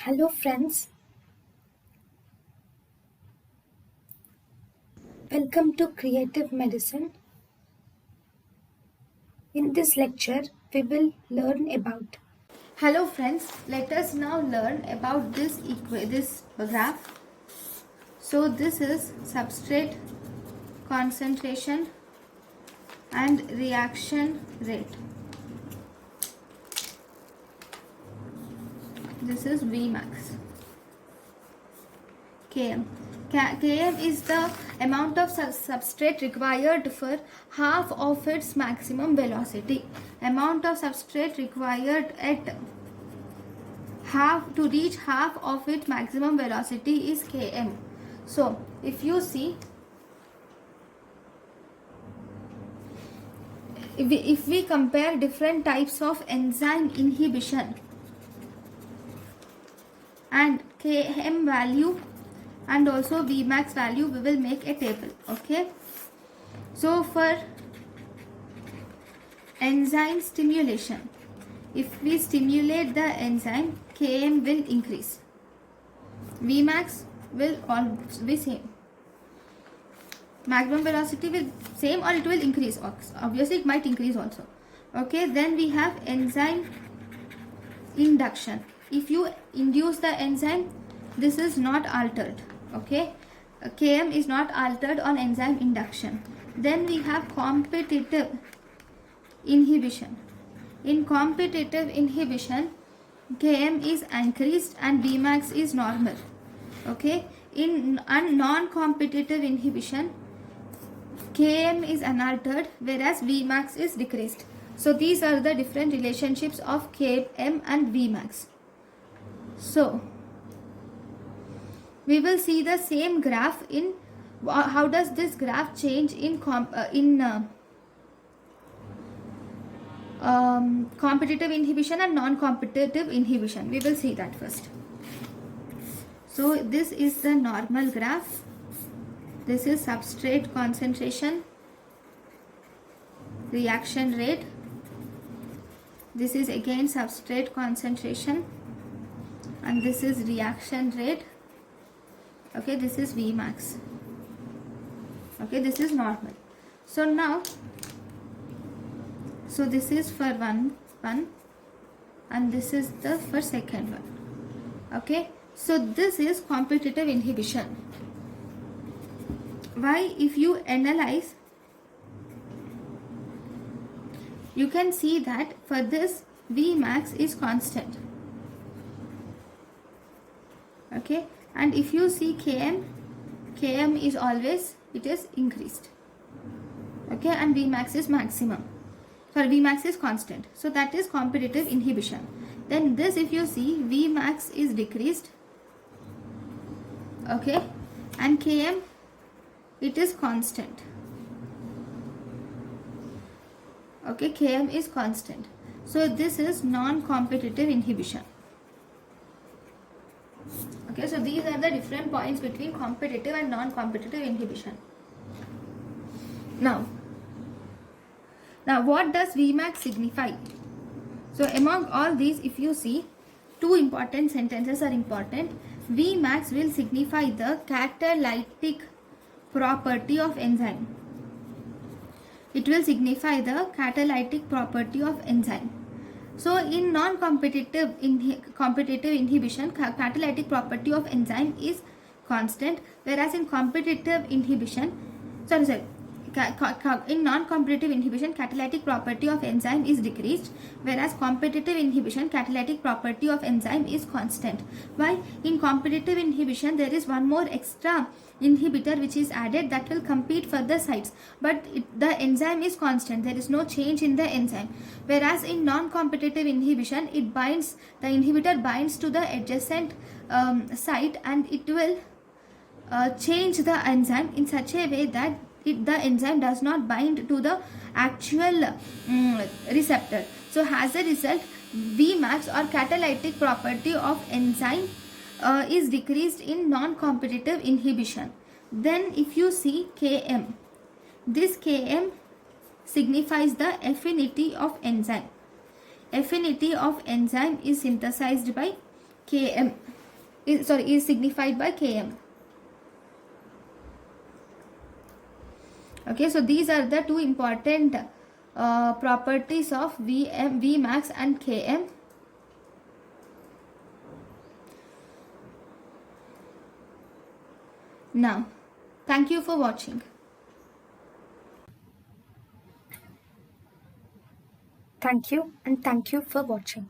Hello friends, welcome to Creative Medicine. In this lecture, we will learn about. Hello friends, let us now learn about this graph. So this is substrate concentration and reaction rate. This is Vmax. Km. Km is the amount of substrate required for half of its maximum velocity. Amount of substrate required at half to reach half of its maximum velocity is Km. So, if you see, if we compare different types of enzyme inhibition and Km value and also Vmax value, we will make a table. Okay, so for enzyme stimulation, if we stimulate the enzyme, Km will increase, Vmax will always be same, maximum velocity will same or it will increase. Obviously it might increase also. Okay, then we have enzyme induction. If you induce the enzyme, this is not altered. Okay, Km is not altered on enzyme induction. Then we have competitive inhibition. In competitive inhibition, Km is increased and Vmax is normal. Okay, in non-competitive inhibition, Km is unaltered whereas Vmax is decreased. So these are the different relationships of Km and Vmax. So we will see the same graph in how does this graph change in competitive inhibition and non-competitive inhibition. We will see that first. So this is the normal graph. This is substrate concentration, reaction rate. This is again substrate concentration and this is reaction rate. Okay, this is Vmax. Okay, this is normal. So now, so this is for one and this is the for second one. Okay, so this is competitive inhibition. Why? If you analyze, you can see that for this Vmax is constant. Okay, and if you see Km is always, it is increased. Okay, and Vmax is maximum. Sorry, Vmax is constant. So that is competitive inhibition. Then this, if you see, Vmax is decreased. Okay, and Km, it is constant. Okay, Km is constant. So this is non-competitive inhibition. Okay, so these are the different points between competitive and non-competitive inhibition. Now what does Vmax signify? So among all these, if you see, two important sentences are important. Vmax will signify the catalytic property of enzyme. It will signify the catalytic property of enzyme. So in non-competitive competitive inhibition, catalytic property of enzyme is constant, whereas in competitive inhibition, in non-competitive inhibition, catalytic property of enzyme is decreased, whereas competitive inhibition, catalytic property of enzyme is constant. Why? In competitive inhibition, there is one more extra inhibitor which is added that will compete for the sites, but the enzyme is constant. There is no change in the enzyme. Whereas in non-competitive inhibition, the inhibitor binds to the adjacent site and it will change the enzyme in such a way that the enzyme does not bind to the actual receptor. So as a result, Vmax or catalytic property of enzyme is decreased in non-competitive inhibition. Then if you see Km, this Km signifies the affinity of enzyme. Affinity of enzyme is synthesized by Km is signified by Km. Okay, so these are the two important properties of Vmax and Km. Now, thank you for watching. Thank you, and thank you for watching.